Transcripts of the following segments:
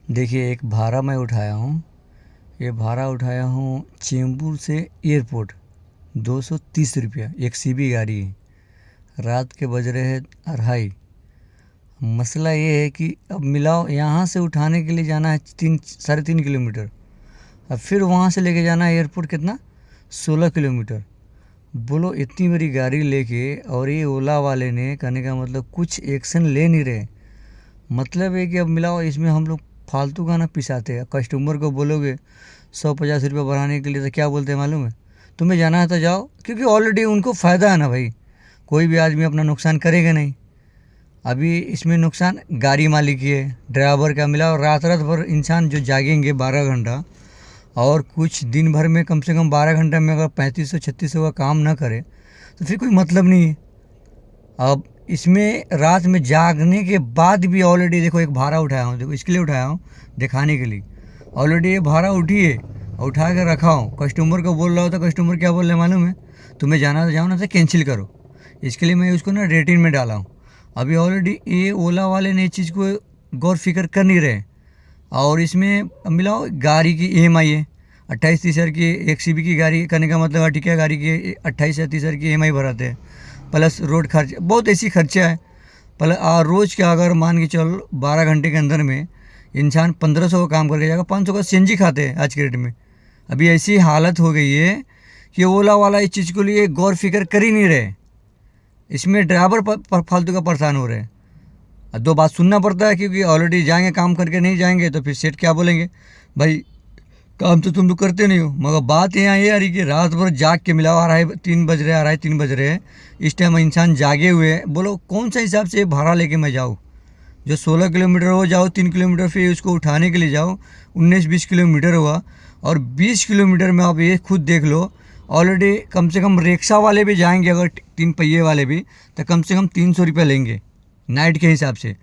देखिए, एक भाड़ा मैं उठाया हूँ। ये भाड़ा उठाया हूँ चेंबूर से एयरपोर्ट, 230 रुपया। एक सीबी गाड़ी है। रात के बज रहे हैं 2:30। मसला ये है कि अब मिलाओ, यहाँ से उठाने के लिए जाना है 3 साढ़े 3 किलोमीटर। अब फिर वहाँ से लेके जाना है एयरपोर्ट, कितना, 16 किलोमीटर। बोलो, इतनी बड़ी गाड़ी लेके, और ये ओला वाले ने, कहने का मतलब, कुछ एक्शन ले नहीं रहे। मतलब है कि अब मिलाओ, इसमें हम लोग फालतू का ना पिसाते हैं। कस्टमर को बोलोगे 150 रुपये बढ़ाने के लिए, तो क्या बोलते हैं मालूम है? तुम्हें जाना है तो जाओ, क्योंकि ऑलरेडी उनको फ़ायदा है ना भाई। कोई भी आदमी अपना नुकसान करेगा नहीं। अभी इसमें नुकसान गाड़ी मालिक की है, ड्राइवर का। मिलाओ, रात रात भर इंसान जो जागेंगे 12 घंटा, और कुछ दिन भर में कम से कम 12 घंटा में अगर 3500 3600 का काम ना करे, तो फिर कोई मतलब नहीं है। अब इसमें रात में जागने के बाद भी ऑलरेडी देखो, एक भाड़ा उठाया हूँ, देखो इसके लिए उठाया हूँ, दिखाने के लिए। ऑलरेडी ये भाड़ा उठी है और उठा कर रखा हूँ। कस्टमर को बोल रहा हूँ, तो कस्टमर क्या बोल रहे हैं मालूम है? तुम्हें जाना तो जाओ, ना तो कैंसिल करो। इसके लिए मैं उसको ना रेटिंग में डाला हूँ। अभी ऑलरेडी ये ओला वाले ने इस चीज़ को गौर फिक्र कर नहीं रहे। और इसमें मिलाओ, गाड़ी की ईएमआई है 28-30 हज़ार की। एक सीबी की गाड़ी करने का मतलब अर्टिका गाड़ी की 28 या 30 हज़ार की ईएमआई भराते हैं। प्लस रोड खर्च, बहुत ऐसी खर्चा है। प्लस रोज़ का अगर मान के चल 12 घंटे के अंदर में इंसान 1500 का काम करके जाएगा, 500 का सीएनजी खाते हैं आज के डेट में। अभी ऐसी हालत हो गई है कि ओला वाला इस चीज़ को लिए गौर फिक्र कर ही नहीं रहे। इसमें ड्राइवर फालतू का परेशान हो रहे हैं। दो बात सुनना पड़ता है, क्योंकि ऑलरेडी जाएंगे, काम करके नहीं जाएंगे तो फिर सेठ क्या बोलेंगे, भाई काम तो तुम लोग करते नहीं हो। मगर बात यहाँ ये आ रही कि रात भर जाग के मिलाओ, 2:30 बज रहे हैं, 2:30 3 बज रहे हैं, इस टाइम इंसान जागे हुए हैं। बोलो, कौन सा हिसाब से भाड़ा लेके मैं जाऊँ? जो 16 किलोमीटर हो जाओ, 3 किलोमीटर फिर उसको उठाने के लिए जाओ, 19-20 किलोमीटर हुआ। और 20 किलोमीटर में आप ये खुद देख लो, ऑलरेडी कम से कम रिक्शा वाले भी जाएंगे, अगर 3 पहिए वाले भी, तो कम से कम 300 रुपये लेंगे नाइट के हिसाब से।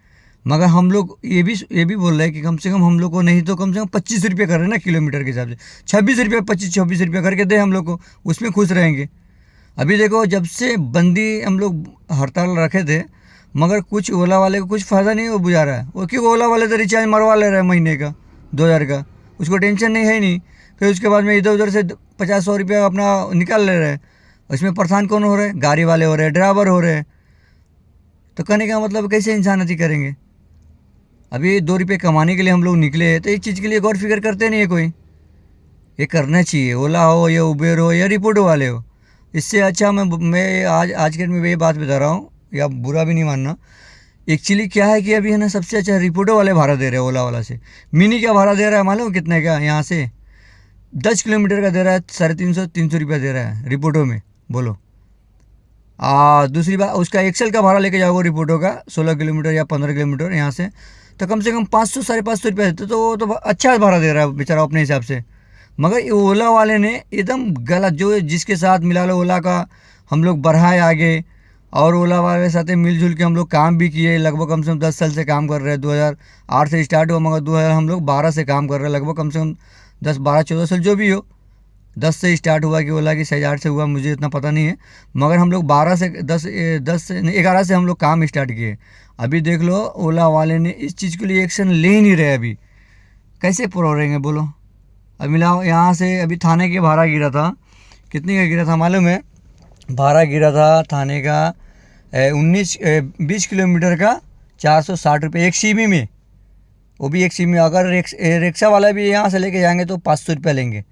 मगर हम लोग ये भी बोल रहे हैं कि कम से कम हम लोग को नहीं तो कम से कम 25 रुपये कर रहे हैं ना किलोमीटर के हिसाब से। 26 रुपये, 25-26 रुपये करके दे हम लोग को, उसमें खुश रहेंगे। अभी देखो, जब से बंदी हम लोग हड़ताल रखे थे, मगर कुछ ओला वाले को कुछ फ़ायदा नहीं वो बुझा रहा है। वो क्यों, ओला वाले तो रिचार्ज मरवा ले रहे हैं महीने का 2000 का, उसको टेंशन नहीं है नहीं। फिर उसके बाद में इधर उधर से 50-100 रुपया अपना निकाल ले रहे हैं। इसमें परेशान कौन हो रहे हैं? गाड़ी वाले हो रहे हैं, ड्राइवर हो रहे हैं। तो कहने का मतलब, कैसे इंसान अति करेंगे? अभी 2 रुपये कमाने के लिए हम लोग निकले हैं, तो इस चीज़ के लिए गौर फिक्र करते नहीं है कोई। ये करना चाहिए, ओला हो या उबेर हो या रिपोर्ट वाले हो। इससे अच्छा मैं आज के दिन में ये बात बता रहा हूँ, या बुरा भी नहीं मानना। एक्चुअली क्या है कि अभी है ना, सबसे अच्छा रिपोर्टो वाले भाड़ा दे रहे हैं ओला वाला से। मिनी क्या भाड़ा दे रहा है मालूम कितने का? यहाँ से 10 किलोमीटर का दे रहा है 350-300 रुपया दे रहा है रिपोर्टो में। बोलो। दूसरी बात, उसका एक्सेल का भाड़ा लेके जाओगे रिपोर्टो का, 16 किलोमीटर या 15 किलोमीटर यहाँ से, तो कम से कम 500-550 रुपये देते। तो वो तो अच्छा भाड़ा दे रहा है बेचारा अपने हिसाब से। मगर ये ओला वाले ने एकदम गलत, जो जिसके साथ मिला लो ओला का, हम लोग बढ़ाए आगे। और ओला वाले साथ मिलजुल के हम लोग काम भी किए। लगभग कम से कम 10 साल से काम कर रहे हैं। 2008 से स्टार्ट हुआ, मगर 2000 हम लोग 12 से काम कर रहे हैं। लगभग कम से कम 10 12 14 साल जो भी हो। 10 से स्टार्ट हुआ कि ओला की, शायद 8 से हुआ, मुझे इतना पता नहीं है। मगर हम लोग 12 से 10 से नहीं, 11 से हम लोग काम स्टार्ट किए। अभी देख लो, ओला वाले ने इस चीज़ के लिए एक्शन ले ही नहीं रहे। अभी कैसे प्रो रहेंगे बोलो? अब मिलाओ, यहाँ से अभी थाने के भाड़ा गिरा था, कितने का गिरा था मालूम है? भाड़ा गिरा था थाने का 20 किलोमीटर का 460 रुपये एक सीमी में। वो भी एक सीमी। अगर रिक्शा वाला भी यहाँ से लेके जाएंगे तो 500 रुपया लेंगे।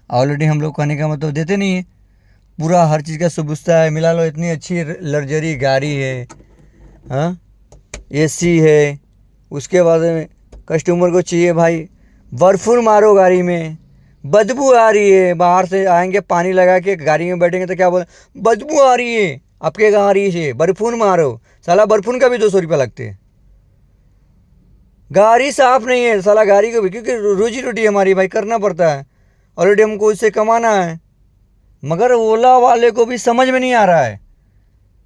ऑलरेडी हम लोग कहने का मतलब देते नहीं है। पूरा हर चीज़ का सुविधा है। मिला लो, इतनी अच्छी लग्जरी गाड़ी है, हाँ, एसी है। उसके बाद में कस्टमर को चाहिए भाई, बर्फून मारो गाड़ी में, बदबू आ रही है। बाहर से आएंगे, पानी लगा के गाड़ी में बैठेंगे तो क्या बोले, बदबू आ रही है, आपके कहाँ आ रही है, बर्फून मारो। साला बर्फून का भी 200 रुपया लगते हैं। गाड़ी साफ नहीं है साला, गाड़ी को भी, क्योंकि रोजी रोटी हमारी भाई, करना पड़ता है। ऑलरेडी हमको इससे कमाना है। मगर ओला वाले को भी समझ में नहीं आ रहा है।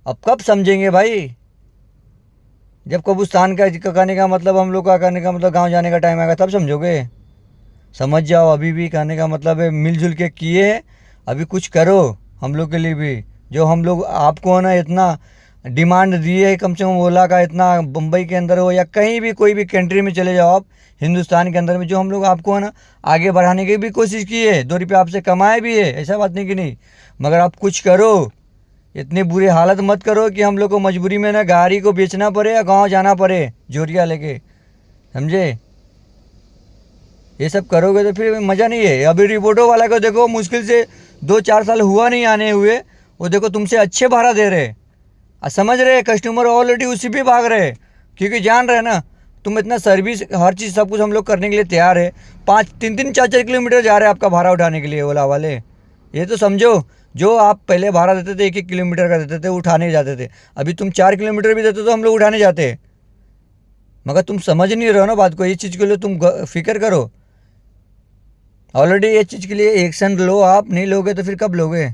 अब कब समझेंगे भाई? जब कब्रिस्तान का कहने का मतलब, हम लोग का कहने का मतलब गांव जाने का टाइम आएगा तब समझोगे। समझ जाओ। अभी भी कहने का मतलब है, मिलजुल के किए। अभी कुछ करो हम लोग के लिए भी। जो हम लोग आपको है ना, इतना डिमांड दी है कम से कम ओला का इतना, बम्बई के अंदर हो या कहीं भी कोई भी कंट्री में चले जाओ आप हिंदुस्तान के अंदर में, जो हम लोग आपको है ना आगे बढ़ाने की भी कोशिश की है, 2 रुपये आपसे कमाए भी है, ऐसा बात नहीं कि नहीं, मगर आप कुछ करो, इतनी बुरी हालत मत करो कि हम लोग को मजबूरी में ना गाड़ी को बेचना पड़े या गाँव जाना पड़े जोरिया लेके, समझे। ये सब करोगे तो फिर मज़ा नहीं है। अभी रिपोर्टो वाला को देखो, मुश्किल से 2-4 साल हुआ नहीं आने हुए, वो देखो तुमसे अच्छे भाड़ा दे रहे, समझ रहे, कस्टमर ऑलरेडी उसी पे भाग रहे, क्योंकि जान रहे ना तुम इतना सर्विस हर चीज़ सब कुछ हम लोग करने के लिए तैयार है। 3-3, 4-4 किलोमीटर जा रहे हैं आपका भाड़ा उठाने के लिए ओला वाले, ये तो समझो। जो आप पहले भाड़ा देते थे 1-1 किलोमीटर का देते थे, उठाने जाते थे, अभी तुम 4 किलोमीटर भी देते तो हम लोग उठाने जाते, मगर तुम समझ नहीं रहे हो ना बात को। ये चीज़ के लिए तुम फिक्र करो, ऑलरेडी ये चीज़ के लिए एक्शन लो, आप नहीं लोगे तो फिर कब लोगे।